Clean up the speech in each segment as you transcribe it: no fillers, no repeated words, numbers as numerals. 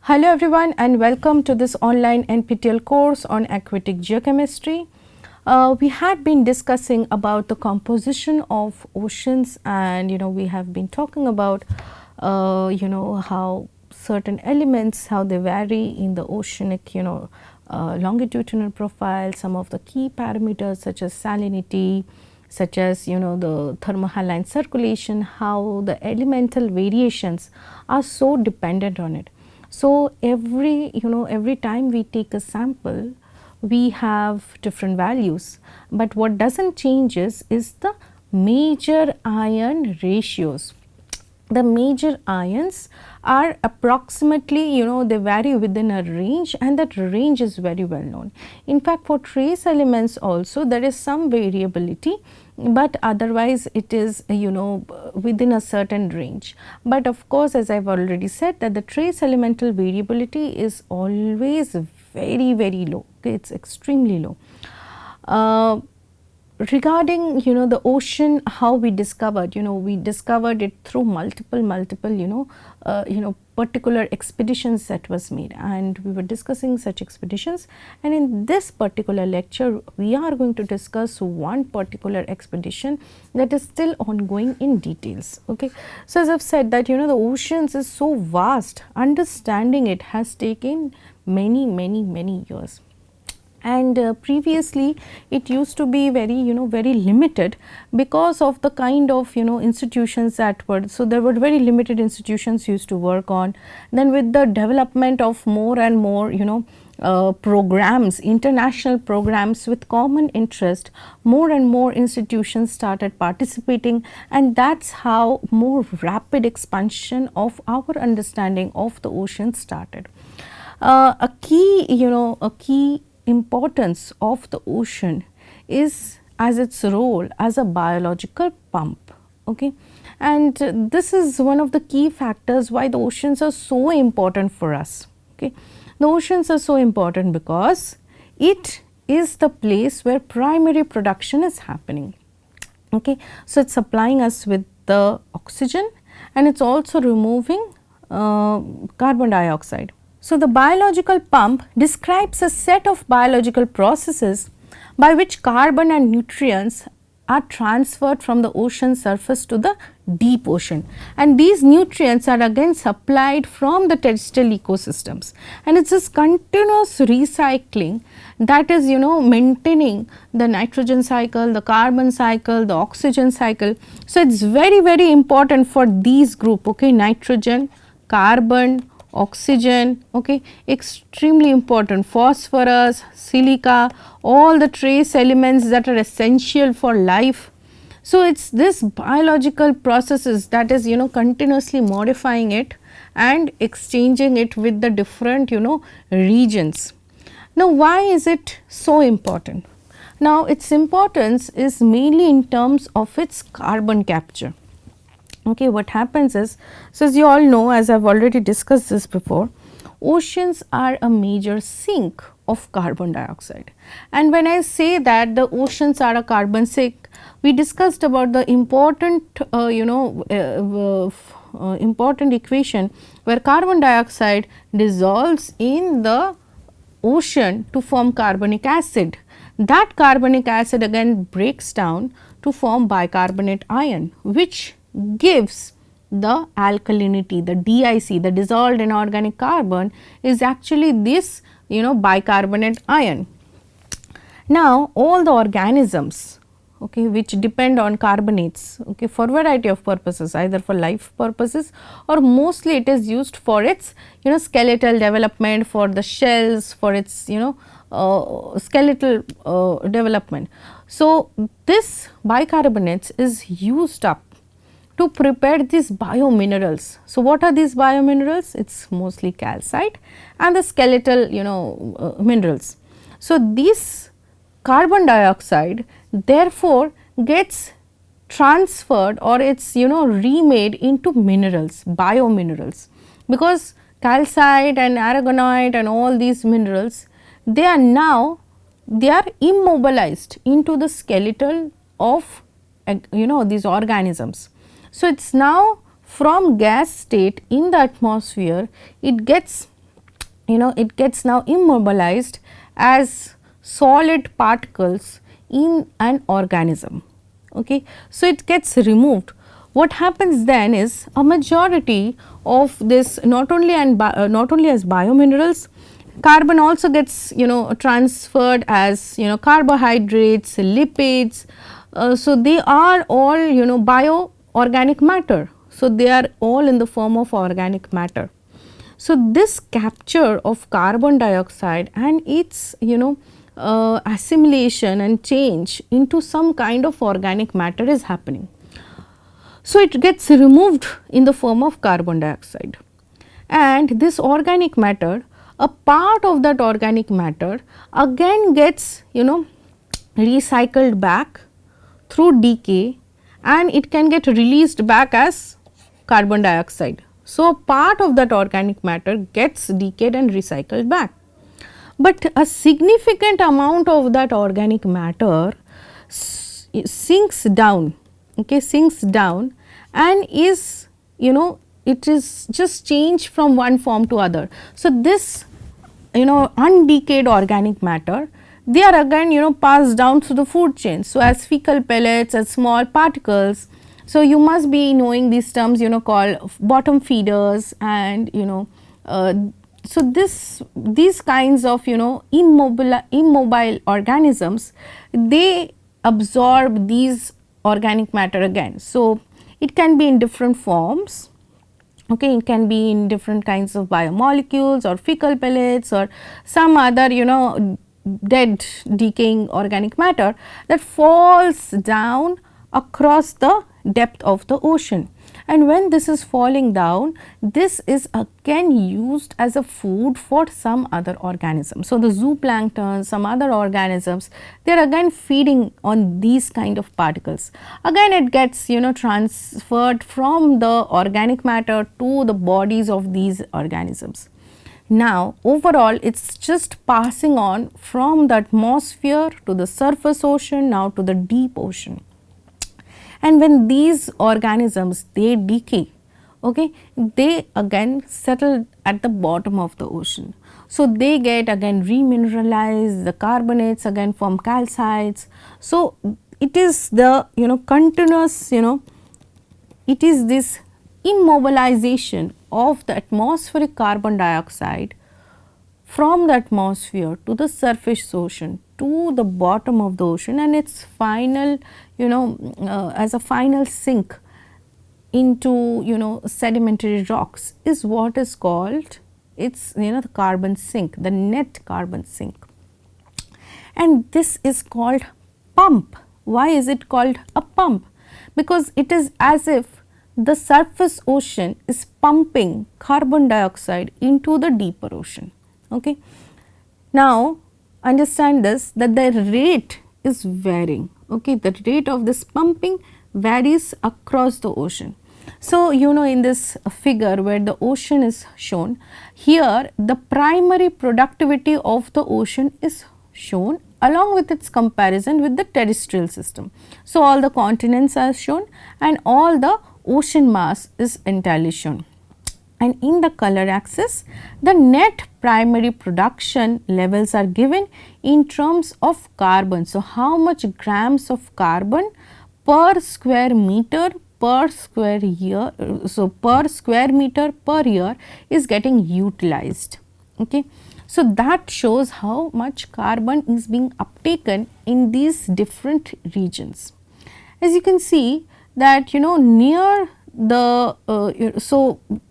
Hello everyone and welcome to this online NPTEL course on aquatic geochemistry. We had been discussing about the composition of oceans, and we have been talking about how certain elements, how they vary in the oceanic longitudinal profile, some of the key parameters such as salinity, such as the thermohaline circulation, how the elemental variations are so dependent on it. So, every time we take a sample, we have different values, but what does not change is the major ion ratios. The major ions are approximately, they vary within a range, and that range is very well known. In fact, for trace elements also there is some variability, but otherwise it is within a certain range. But of course, as I have already said, that the trace elemental variability is always very low. Okay, it is extremely low. Regarding the ocean, how we discovered, we discovered it through multiple particular expeditions that was made, and we were discussing such expeditions, and in this particular lecture we are going to discuss one particular expedition that is still ongoing in details. Okay, so as I have said that the oceans is so vast, understanding it has taken many years. And previously it used to be very limited because of the kind of institutions that were, so there were very limited institutions used to work on. Then with the development of more and more programs, international programs with common interest, more and more institutions started participating, and that is how more rapid expansion of our understanding of the ocean started. A key importance of the ocean is as its role as a biological pump. Okay, and this is one of the key factors why the oceans are so important for us. Okay, the oceans are so important because it is the place where primary production is happening. Okay, so it is supplying us with the oxygen, and it is also removing carbon dioxide. So, the biological pump describes a set of biological processes by which carbon and nutrients are transferred from the ocean surface to the deep ocean, and these nutrients are again supplied from the terrestrial ecosystems, and it is this continuous recycling that is maintaining the nitrogen cycle, the carbon cycle, the oxygen cycle. So, it is very important for these group, okay, nitrogen, carbon, oxygen, okay, extremely important, phosphorus, silica, all the trace elements that are essential for life. So, it is this biological processes that is continuously modifying it and exchanging it with the different regions. Now, why is it so important? Now, its importance is mainly in terms of its carbon capture. Okay, what happens is, so as you all know, as I have already discussed this before, oceans are a major sink of carbon dioxide, and when I say that the oceans are a carbon sink, we discussed about the important important equation where carbon dioxide dissolves in the ocean to form carbonic acid. That carbonic acid again breaks down to form bicarbonate ion, which gives the alkalinity, the DIC, the dissolved inorganic carbon is actually this bicarbonate ion. Now, all the organisms, okay, which depend on carbonates, okay, for variety of purposes, either for life purposes or mostly it is used for its skeletal development, for the shells, for its skeletal development. So, this bicarbonates is used up to prepare these biominerals. So, what are these biominerals? It is mostly calcite and the skeletal minerals. So, this carbon dioxide therefore gets transferred, or it is remade into minerals, biominerals, because calcite and aragonite and all these minerals, they are immobilized into the skeletal of these organisms. So, it is now from gas state in the atmosphere, it gets it gets now immobilized as solid particles in an organism. Okay. So, it gets removed. What happens then is a majority of this, not only as biominerals, carbon also gets transferred as carbohydrates, lipids. So, they are all bioorganic matter. So, they are all in the form of organic matter. So, this capture of carbon dioxide and its assimilation and change into some kind of organic matter is happening. So, it gets removed in the form of carbon dioxide, and this organic matter, a part of that organic matter again gets recycled back through decay, and it can get released back as carbon dioxide. So, part of that organic matter gets decayed and recycled back, but a significant amount of that organic matter sinks down, sinks down, and is it is just changed from one form to other. So, this undecayed organic matter, they are again passed down through the food chain. So, as fecal pellets, as small particles. So, you must be knowing these terms called bottom feeders, and so these kinds of immobile organisms, they absorb these organic matter again. So, it can be in different forms. Okay, it can be in different kinds of biomolecules or fecal pellets or some other dead decaying organic matter that falls down across the depth of the ocean. And when this is falling down, this is again used as a food for some other organism. So, the zooplankton, some other organisms, they are again feeding on these kind of particles. Again it gets transferred from the organic matter to the bodies of these organisms. Now, overall it is just passing on from the atmosphere to the surface ocean, now to the deep ocean. And when these organisms, they decay, okay, they again settle at the bottom of the ocean. So, they get again remineralized, the carbonates again form calcites. So, it is the continuous it is this immobilization of the atmospheric carbon dioxide from the atmosphere to the surface ocean to the bottom of the ocean, and its final as a final sink into sedimentary rocks is what is called the carbon sink, the net carbon sink. And this is called pump. Why is it called a pump? Because it is as if the surface ocean is pumping carbon dioxide into the deeper ocean. Okay. Now, understand this, that the rate is varying. Okay, the rate of this pumping varies across the ocean. So, in this figure where the ocean is shown, here the primary productivity of the ocean is shown along with its comparison with the terrestrial system. So, all the continents are shown and all the ocean mass is entirely shown. And in the color axis, the net primary production levels are given in terms of carbon. So, how much grams of carbon per square meter per square year, so per square meter per year is getting utilized. Okay. So, that shows how much carbon is being uptaken in these different regions. As you can see that near the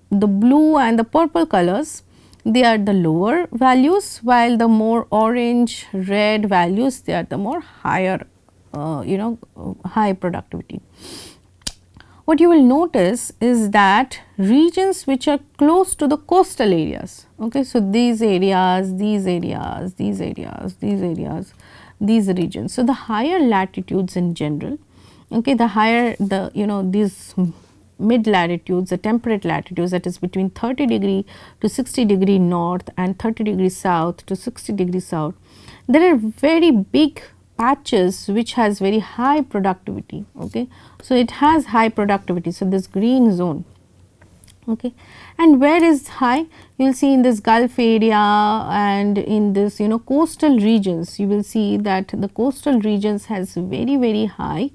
the blue and the purple colors, they are the lower values, while the more orange, red values, they are the more higher high productivity. What you will notice is that regions which are close to the coastal areas, okay, so these areas, these areas, these areas, these areas, these regions. So, the higher latitudes in general, okay, the higher the these mid latitudes, the temperate latitudes, that is between 30 degree to 60 degree north and 30 degree south to 60 degree south, there are very big patches which has very high productivity. Okay. So, it has high productivity. So, this green zone, Okay. And where is high? You will see in this Gulf area and in this coastal regions, you will see that the coastal regions has very high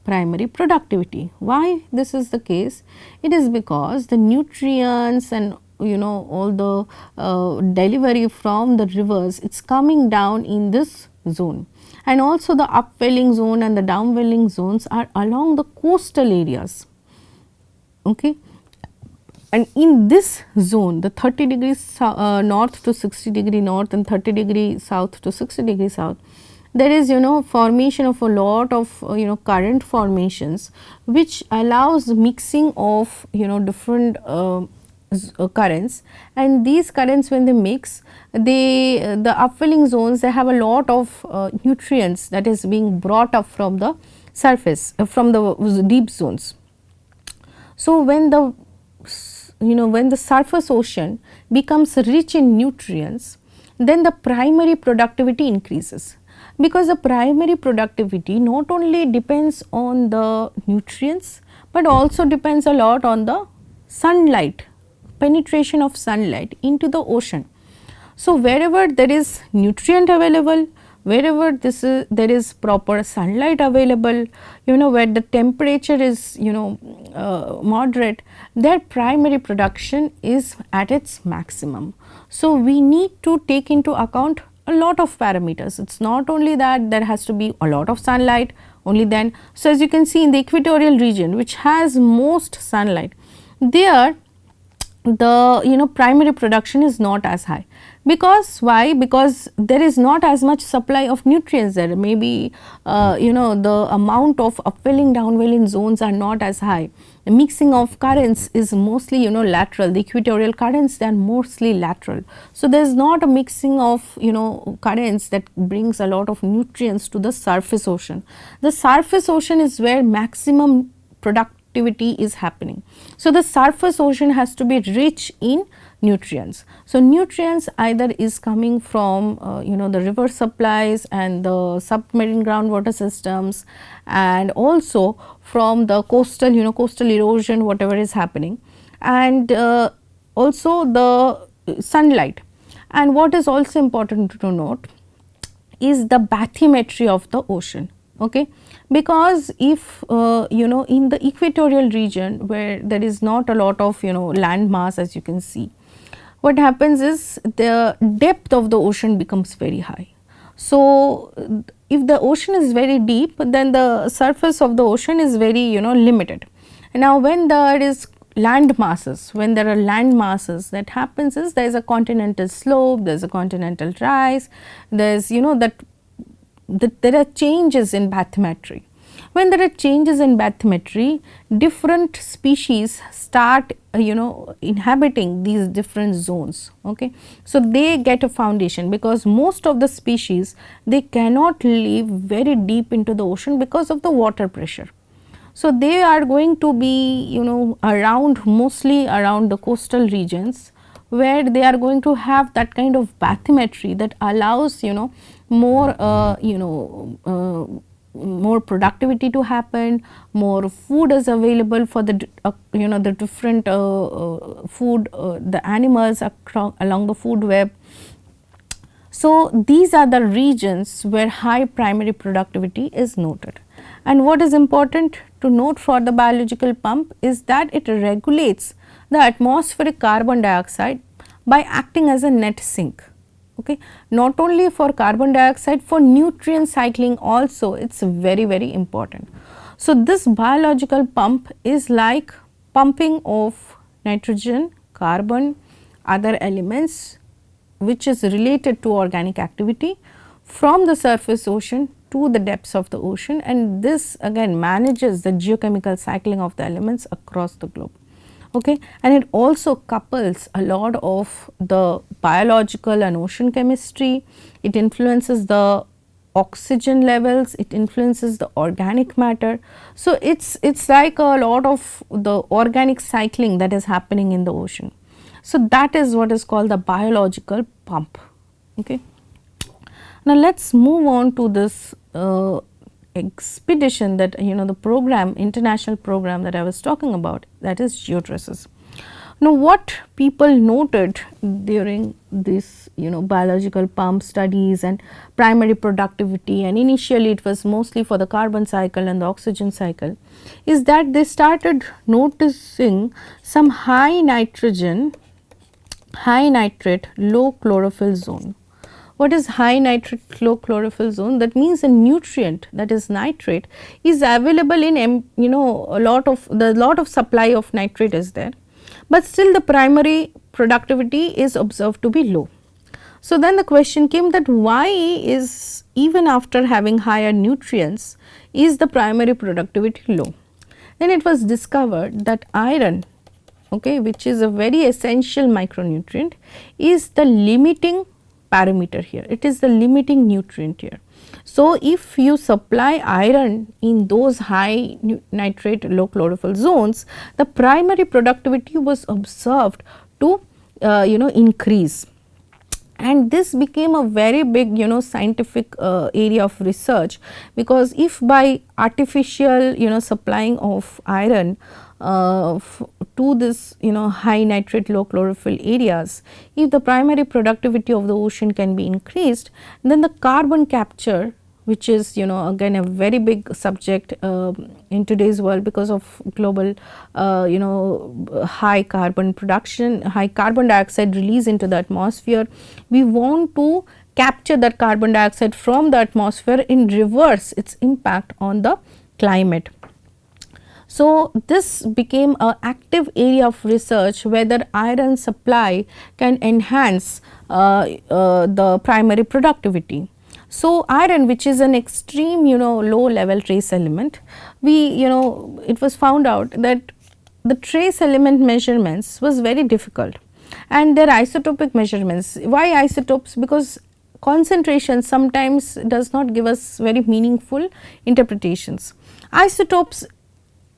primary productivity. Why this is the case? It is because the nutrients and all the delivery from the rivers, it's coming down in this zone, and also the upwelling zone and the downwelling zones are along the coastal areas. Okay. And in this zone, the 30 degrees north to 60 degree north and 30 degree south to 60 degree south, there is formation of a lot of current formations, which allows mixing of different currents, and these currents when they mix, the upwelling zones, they have a lot of nutrients that is being brought up from the surface, from the deep zones. So when the surface ocean becomes rich in nutrients, then the primary productivity increases, because the primary productivity not only depends on the nutrients, but also depends a lot on the sunlight, penetration of sunlight into the ocean. So wherever there is nutrient available, wherever there is proper sunlight available, where the temperature is moderate, their primary production is at its maximum. So we need to take into account a lot of parameters. It's not only that there has to be a lot of sunlight only then. So as you can see in the equatorial region, which has most sunlight, there the primary production is not as high. Because why? Because there is not as much supply of nutrients there. Maybe the amount of upwelling downwelling zones are not as high. The mixing of currents is mostly lateral. The equatorial currents, they are mostly lateral. So there is not a mixing of currents that brings a lot of nutrients to the surface ocean. The surface ocean is where maximum productivity is happening. So the surface ocean has to be rich in nutrients. So nutrients either is coming from the river supplies and the submarine groundwater systems, and also from the coastal coastal erosion, whatever is happening, and also the sunlight. And what is also important to note is the bathymetry of the ocean. Okay. Because if in the equatorial region, where there is not a lot of land mass, as you can see, what happens is the depth of the ocean becomes very high. So if the ocean is very deep, then the surface of the ocean is very limited. Now when there is land masses, when there are land masses, that happens is there is a continental slope, there is a continental rise, there is there are changes in bathymetry. When there are changes in bathymetry, different species start inhabiting these different zones. Okay. So they get a foundation, because most of the species, they cannot live very deep into the ocean because of the water pressure. So they are going to be mostly around the coastal regions, where they are going to have that kind of bathymetry that allows more productivity to happen, more food is available for the the different food, the animals along the food web. So these are the regions where high primary productivity is noted. And what is important to note for the biological pump is that it regulates the atmospheric carbon dioxide by acting as a net sink. Okay. Not only for carbon dioxide, for nutrient cycling also, it is very important. So this biological pump is like pumping of nitrogen, carbon, other elements which is related to organic activity from the surface ocean to the depths of the ocean, and this again manages the geochemical cycling of the elements across the globe. Okay. And it also couples a lot of the biological and ocean chemistry. It influences the oxygen levels, it influences the organic matter. So it's like a lot of the organic cycling that is happening in the ocean. So that is what is called the biological pump. Okay. Now let's move on to this expedition that the program, international program that I was talking about, that is Geotraces. Now, what people noted during this, biological pump studies and primary productivity, and initially it was mostly for the carbon cycle and the oxygen cycle, is that they started noticing some high nitrogen, high nitrate, low chlorophyll zone. What is high nitrate low chlorophyll zone? That means a nutrient, that is nitrate, is available in a lot of supply of nitrate is there, but still the primary productivity is observed to be low. So then the question came that why is, even after having higher nutrients, is the primary productivity low? Then it was discovered that iron, okay, which is a very essential micronutrient, is the limiting parameter here. It is the limiting nutrient here. So, if you supply iron in those high nitrate low chlorophyll zones, the primary productivity was observed to increase. And this became a very big scientific area of research, because if by artificial supplying of iron to this high nitrate low chlorophyll areas, if the primary productivity of the ocean can be increased, then the carbon capture, which is again a very big subject in today's world because of global high carbon production, high carbon dioxide release into the atmosphere. We want to capture that carbon dioxide from the atmosphere and reverse its impact on the climate. So, this became an active area of research whether iron supply can enhance the primary productivity. So, iron, which is an extreme low level trace element, it was found out that the trace element measurements was very difficult, and their isotopic measurements. Why isotopes? Because concentration sometimes does not give us very meaningful interpretations. Isotopes,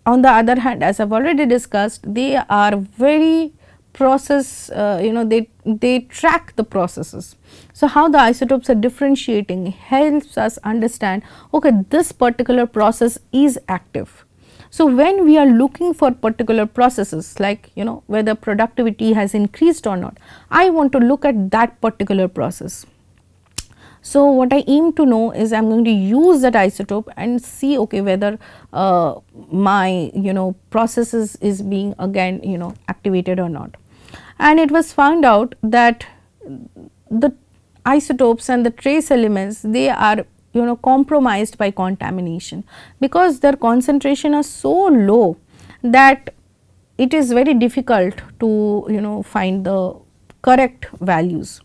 on the other hand, as I have already discussed, they are very process, they track the processes. So, how the isotopes are differentiating helps us understand, okay, this particular process is active. So, when we are looking for particular processes, like whether productivity has increased or not, I want to look at that particular process. So, what I aim to know is I am going to use that isotope and see, okay, whether my processes is being again activated or not. And it was found out that the isotopes and the trace elements, they are compromised by contamination, because their concentration are so low that it is very difficult to find the correct values.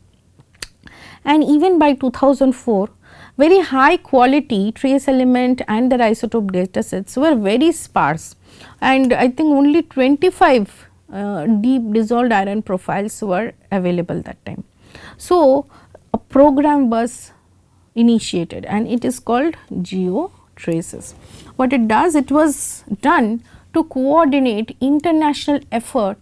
And even by 2004, very high quality trace element and their isotope data sets were very sparse, and I think only 25 deep dissolved iron profiles were available that time. So, a program was initiated and it is called Geotraces. What it does, it was done to coordinate international effort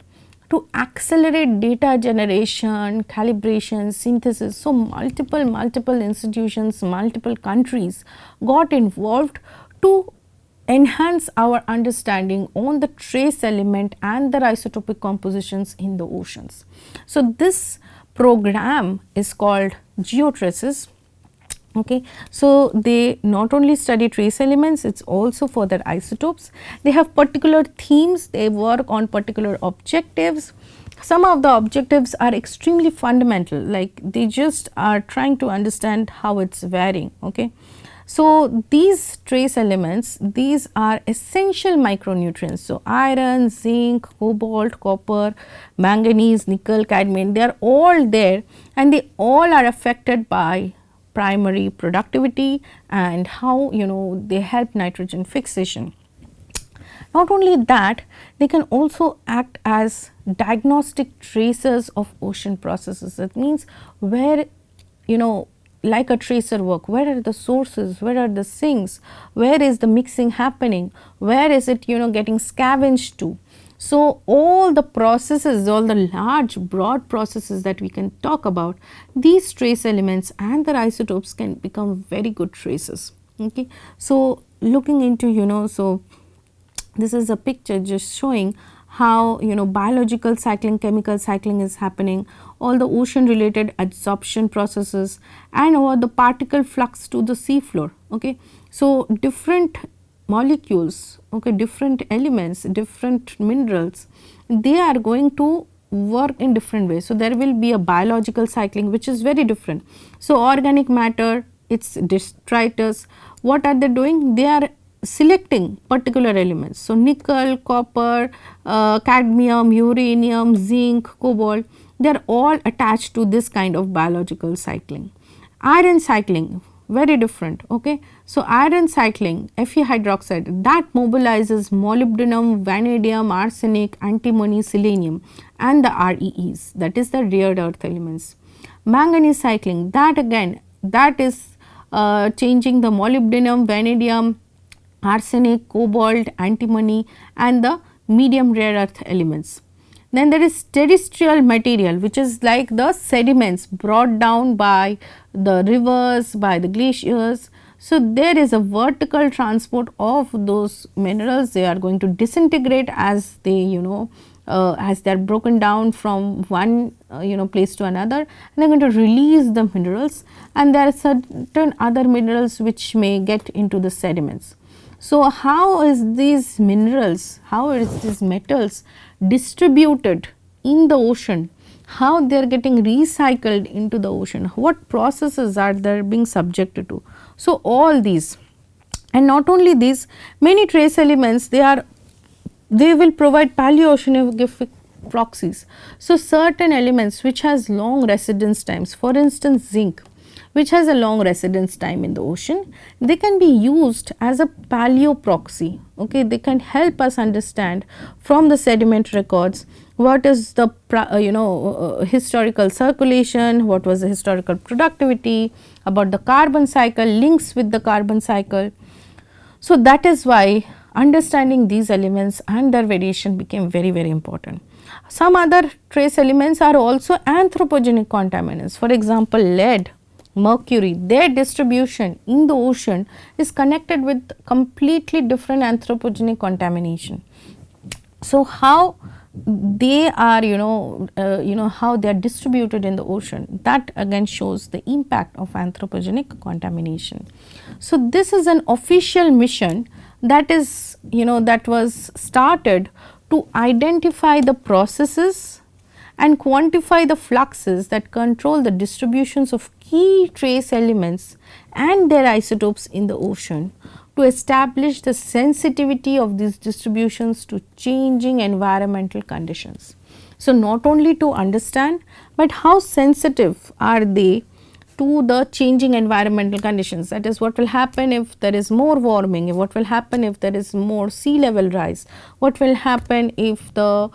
to accelerate data generation, calibration, synthesis. So, multiple institutions, multiple countries got involved to enhance our understanding on the trace element and their isotopic compositions in the oceans. So, this program is called Geotraces. Okay. So, they not only study trace elements, it is also for their isotopes. They have particular themes, they work on particular objectives. Some of the objectives are extremely fundamental, like they just are trying to understand how it is varying. Okay. So, these trace elements, these are essential micronutrients. So, iron, zinc, cobalt, copper, manganese, nickel, cadmium, they are all there, and they all are affected by primary productivity and how they help nitrogen fixation. Not only that, they can also act as diagnostic tracers of ocean processes. That means where like a tracer work, where are the sources, where are the sinks, where is the mixing happening, where is it getting scavenged to. So, all the processes, all the large broad processes that we can talk about, these trace elements and their isotopes can become very good tracers. Okay. So, looking into so this is a picture just showing how biological cycling, chemical cycling is happening, all the ocean related adsorption processes, and or the particle flux to the sea floor. Okay. So, different molecules, okay, different elements, different minerals, they are going to work in different ways. So, there will be a biological cycling which is very different. So, organic matter, its detritus, what are they doing? They are selecting particular elements. So, nickel, copper, cadmium, uranium, zinc, cobalt, they are all attached to this kind of biological cycling. Iron cycling, very different. Okay. So, iron cycling, Fe hydroxide, that mobilizes molybdenum, vanadium, arsenic, antimony, selenium and the REEs, that is the rare earth elements. Manganese cycling, that again, that is changing the molybdenum, vanadium, arsenic, cobalt, antimony and the medium rare earth elements. Then there is terrestrial material, which is like the sediments brought down by the rivers, by the glaciers. So, there is a vertical transport of those minerals, they are going to disintegrate as they as they are broken down from one place to another, and they are going to release the minerals, and there are certain other minerals which may get into the sediments. So, how is these minerals, how is these metals distributed in the ocean, how they are getting recycled into the ocean, what processes are they being subjected to. So, all these, and not only these, many trace elements, they will provide paleoceanographic proxies. So, certain elements which has long residence times, for instance zinc, which has a long residence time in the ocean, they can be used as a paleo proxy. Okay. They can help us understand from the sediment records what is the historical circulation, what was the historical productivity, about the carbon cycle, links with the carbon cycle. So, that is why understanding these elements and their variation became very, very important. Some other trace elements are also anthropogenic contaminants. For example, lead, mercury, their distribution in the ocean is connected with completely different anthropogenic contamination. So, how they are how they are distributed in the ocean, that again shows the impact of anthropogenic contamination. So, this is an official mission that is that was started to identify the processes and quantify the fluxes that control the distributions of key trace elements and their isotopes in the ocean, to establish the sensitivity of these distributions to changing environmental conditions. So, not only to understand, but how sensitive are they to the changing environmental conditions, that is what will happen if there is more warming, what will happen if there is more sea level rise, what will happen if the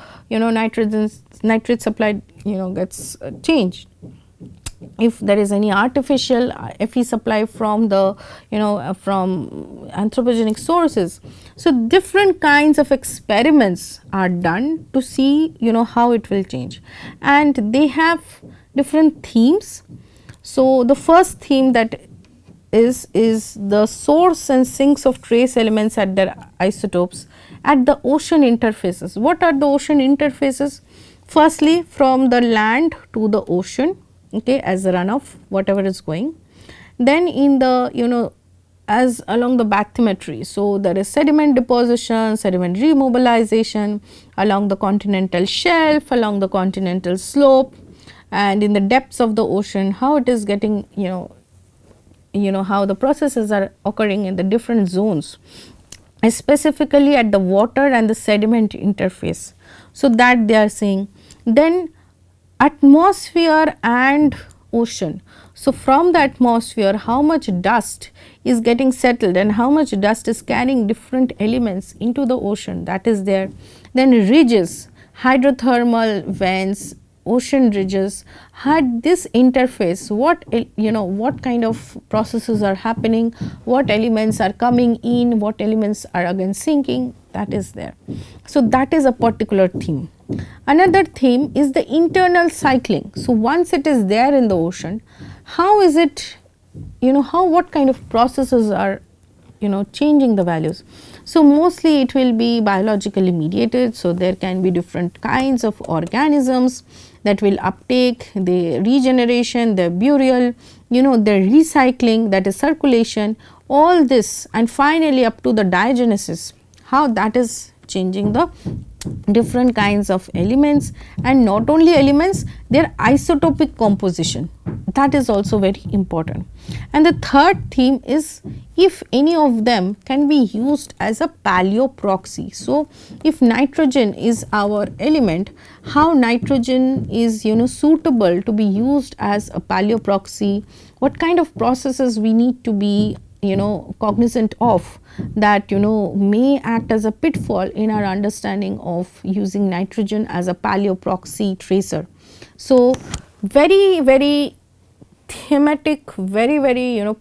nitrate supply gets changed, if there is any artificial Fe supply from the from anthropogenic sources. So, different kinds of experiments are done to see how it will change, and they have different themes. So, the first theme that is the source and sinks of trace elements at their isotopes at the ocean interfaces. What are the ocean interfaces? Firstly, from the land to the ocean, okay, as a runoff whatever is going. Then in the as along the bathymetry. So, there is sediment deposition, sediment remobilization along the continental shelf, along the continental slope, and in the depths of the ocean, how it is getting how the processes are occurring in the different zones, specifically at the water and the sediment interface. So, that they are saying. Then atmosphere and ocean. So, from the atmosphere, how much dust is getting settled and how much dust is carrying different elements into the ocean, that is there. Then ridges, hydrothermal vents, ocean ridges, had this interface, what kind of processes are happening, what elements are coming in, what elements are again sinking, that is there. So, that is a particular theme. Another theme is the internal cycling. So, once it is there in the ocean, how is it, what kind of processes are changing the values. So, mostly it will be biologically mediated. So, there can be different kinds of organisms that will uptake the regeneration, the burial, the recycling, that is circulation, all this, and finally up to the diagenesis, how that is changing the different kinds of elements, and not only elements, their isotopic composition, that is also very important. And the third theme is if any of them can be used as a paleo proxy. So, if nitrogen is our element, how nitrogen is suitable to be used as a paleo proxy, what kind of processes we need to be cognizant of that may act as a pitfall in our understanding of using nitrogen as a paleo proxy tracer. So, very thematic, very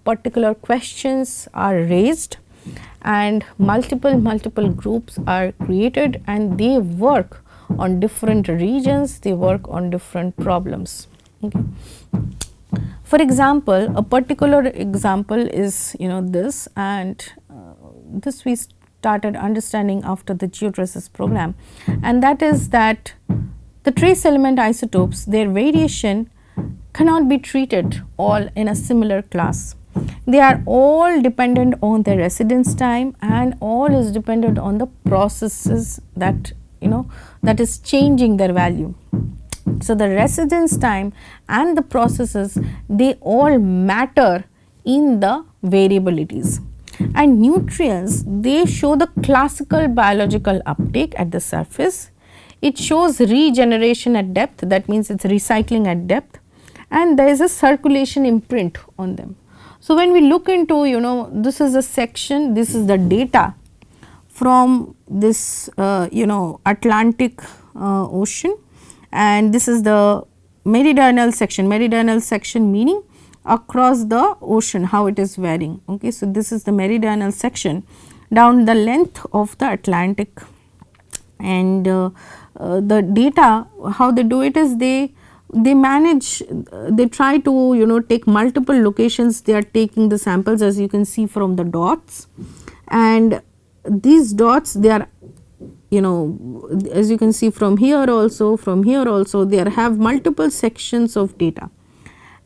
particular questions are raised, and multiple groups are created, and they work on different regions, they work on different problems. Okay. For example, a particular example is this, and this we started understanding after the Geotraces program, and that is that the trace element isotopes, their variation cannot be treated all in a similar class. They are all dependent on their residence time, and all is dependent on the processes that that is changing their value. So, the residence time and the processes, they all matter in the variabilities. And nutrients, they show the classical biological uptake at the surface. It shows regeneration at depth, that means it is recycling at depth, and there is a circulation imprint on them. So, when we look into this is a section, this is the data from this Atlantic Ocean, and this is the meridional section meaning across the ocean how it is varying. Okay. So, this is the meridional section down the length of the Atlantic, and the data how they do it is they manage, they try to take multiple locations, they are taking the samples as you can see from the dots, and these dots they are as you can see from here also, they have multiple sections of data,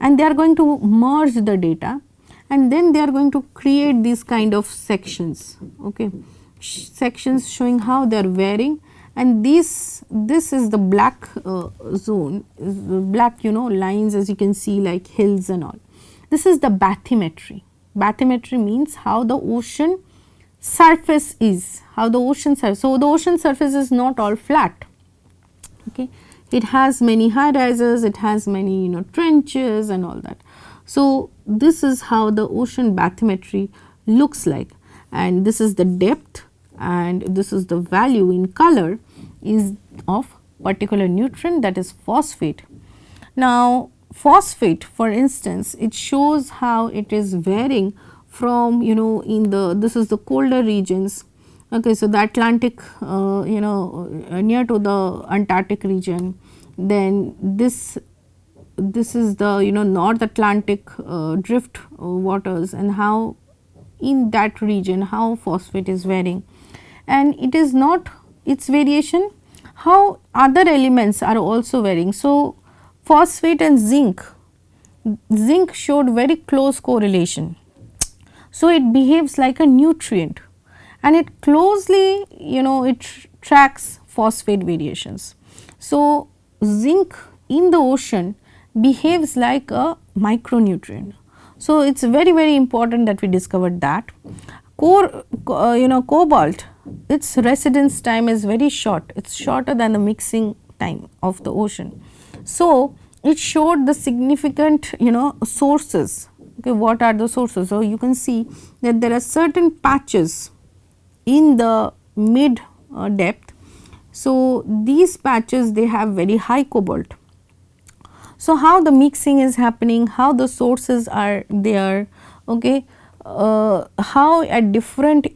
and they are going to merge the data, and then they are going to create these kind of sections, okay, sections showing how they are varying, and this is the black zone, black lines as you can see like hills and all. This is the bathymetry. Bathymetry means how the ocean surface is, how the ocean surface. So, the ocean surface is not all flat, okay. It has many high rises, it has many trenches and all that. So, this is how the ocean bathymetry looks like, and this is the depth, and this is the value in color is of particular nutrient, that is phosphate. Now, phosphate for instance, it shows how it is varying from in the, this is the colder regions, okay. So, the Atlantic near to the Antarctic region, then this is the North Atlantic drift waters, and how in that region how phosphate is varying, and it is not its variation, how other elements are also varying. So, phosphate and zinc showed very close correlation. So, it behaves like a nutrient, and it closely it tracks phosphate variations. So, zinc in the ocean behaves like a micronutrient. So, it is very important that we discovered that. Cobalt, its residence time is very short, it is shorter than the mixing time of the ocean. So, it showed the significant sources. Okay, what are the sources? So, you can see that there are certain patches in the mid depth. So, these patches they have very high cobalt. So, how the mixing is happening, how the sources are there, okay, how at different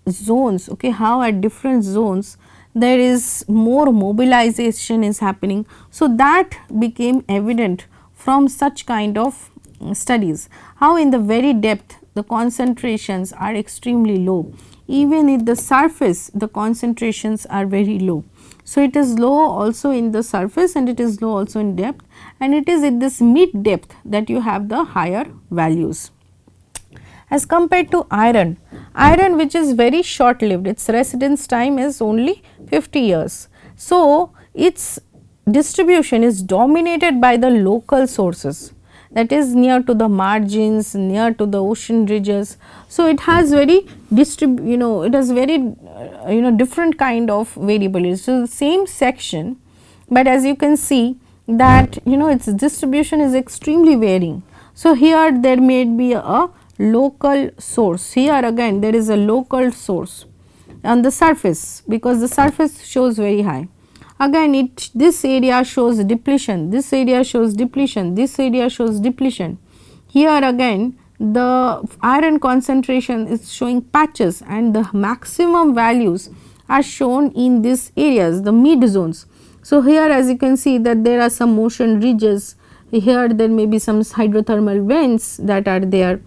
zones, okay, how at different zones there is more mobilization is happening. So, that became evident from such kind of studies, how in the very depth the concentrations are extremely low. even at the surface the concentrations are very low. So, it is low also in the surface and it is low also in depth, and it is at this mid depth that you have the higher values. As compared to iron, iron which is very short lived, its residence time is only 50 years. So, its distribution is dominated by the local sources, that is near to the margins, near to the ocean ridges. So, it has very it has very different kind of variability. So, the same section, but as you can see that its distribution is extremely varying. So, here there may be a local source, here again there is a local source on the surface, because the surface shows very high. Again this area shows depletion, this area shows depletion, this area shows depletion. Here again the iron concentration is showing patches, and the maximum values are shown in these areas, the mid zones. So, here as you can see that there are some ocean ridges, here there may be some hydrothermal vents that are there.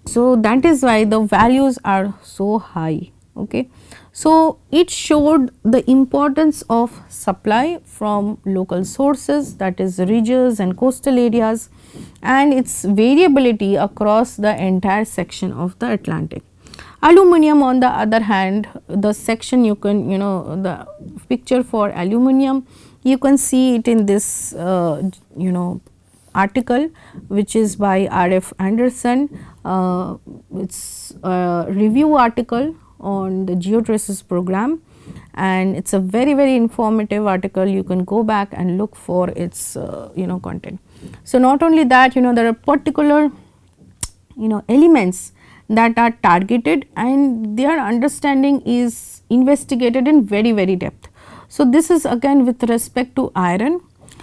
So, that is why the values are so high. Okay. So, it showed the importance of supply from local sources, that is ridges and coastal areas, and its variability across the entire section of the Atlantic. Aluminium on the other hand, the section you can the picture for aluminium, you can see it in this article which is by R.F. Anderson. It is a review article on the Geotraces program, and it is a very informative article. You can go back and look for its content. So, not only that, there are particular elements that are targeted and their understanding is investigated in very depth. So, this is again with respect to iron.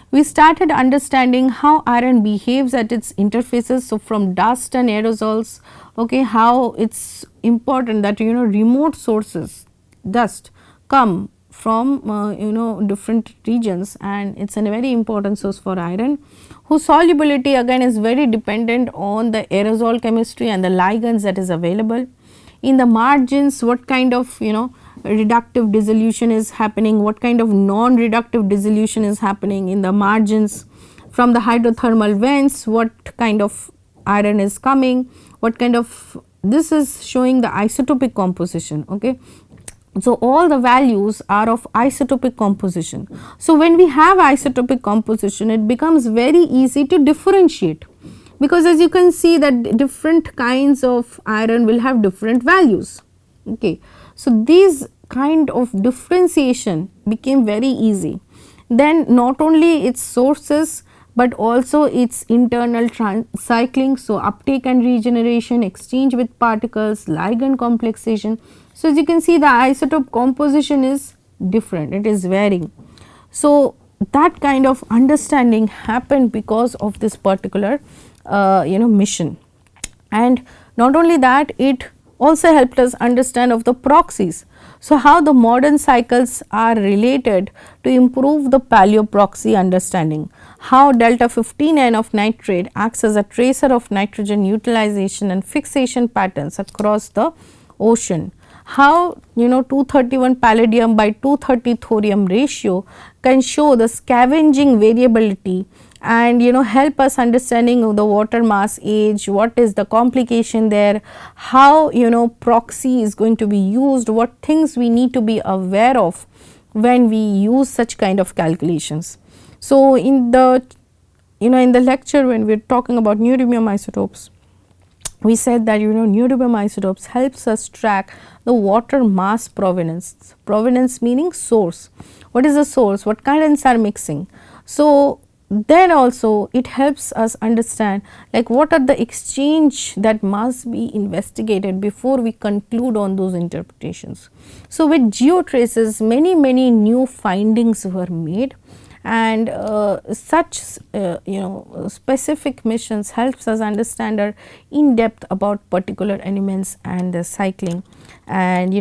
We started understanding how iron behaves at its interfaces. So, from dust and aerosols, okay, how it is important that remote sources dust come from different regions, and it is a very important source for iron, whose solubility again is very dependent on the aerosol chemistry and the ligands that is available. In the margins, what kind of reductive dissolution is happening, what kind of non-reductive dissolution is happening in the margins. From the hydrothermal vents, what kind of iron is coming, what kind of, this is showing the isotopic composition. Okay. So, all the values are of isotopic composition. So, when we have isotopic composition, it becomes very easy to differentiate, because as you can see that different kinds of iron will have different values. Okay. So, these kind of differentiation became very easy. Then not only its sources, but also its internal cycling. So, uptake and regeneration, exchange with particles, ligand complexation. So, as you can see the isotope composition is different, it is varying. So, that kind of understanding happened because of this particular mission, and not only that, it also helped us understand of the proxies. So, how the modern cycles are related to improve the paleo proxy understanding, how delta 15N of nitrate acts as a tracer of nitrogen utilization and fixation patterns across the ocean, how 231 palladium by 230 thorium ratio can show the scavenging variability and help us understanding of the water mass age, what is the complication there, how proxy is going to be used, what things we need to be aware of when we use such kind of calculations. So, in the in the lecture when we are talking about neodymium isotopes, we said that neodymium isotopes helps us track the water mass provenance. Provenance meaning source. What is the source? What currents are mixing? So, then also it helps us understand like what are the exchange that must be investigated before we conclude on those interpretations. So, with Geotraces many new findings were made, and such specific missions helps us understand in depth about particular elements and the cycling, and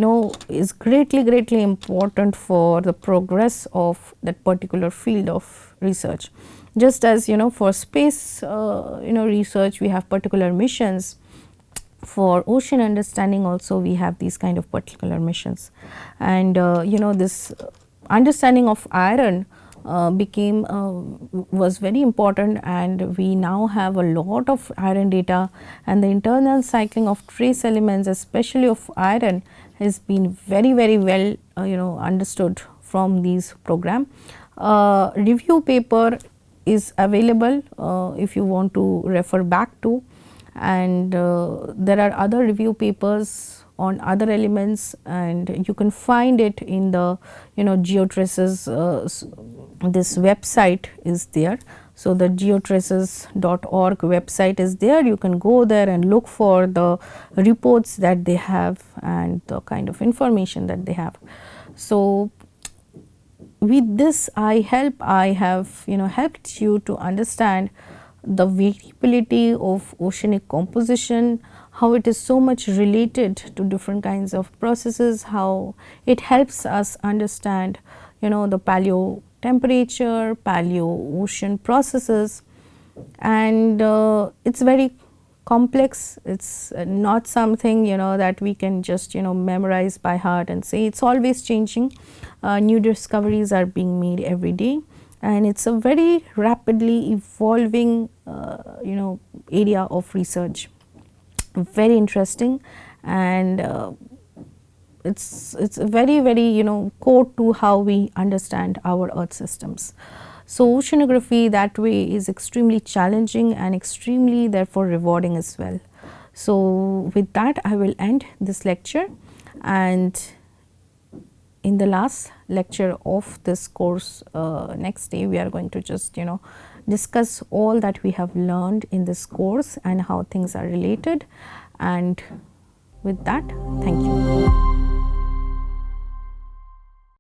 is greatly important for the progress of that particular field of research. Just as for space research we have particular missions, for ocean understanding also we have these kind of particular missions. And this understanding of iron became was very important, and we now have a lot of iron data, and the internal cycling of trace elements, especially of iron, has been very well understood from these program. Review paper is available if you want to refer back to, and there are other review papers on other elements, and you can find it in the Geotraces. This website is there. So, the geotraces.org website is there. You can go there and look for the reports that they have and the kind of information that they have. So, with this I have helped you to understand the variability of oceanic composition, how it is so much related to different kinds of processes, how it helps us understand the paleo temperature, paleo ocean processes, and it is very complex. It is not something that we can just memorize by heart and say. It is always changing. New discoveries are being made every day, and it is a very rapidly evolving area of research. Very interesting, and it's very core to how we understand our earth systems. So, oceanography that way is extremely challenging and extremely therefore rewarding as well. So, with that I will end this lecture, and in the last lecture of this course next day we are going to just discuss all that we have learned in this course and how things are related, and with that, thank you.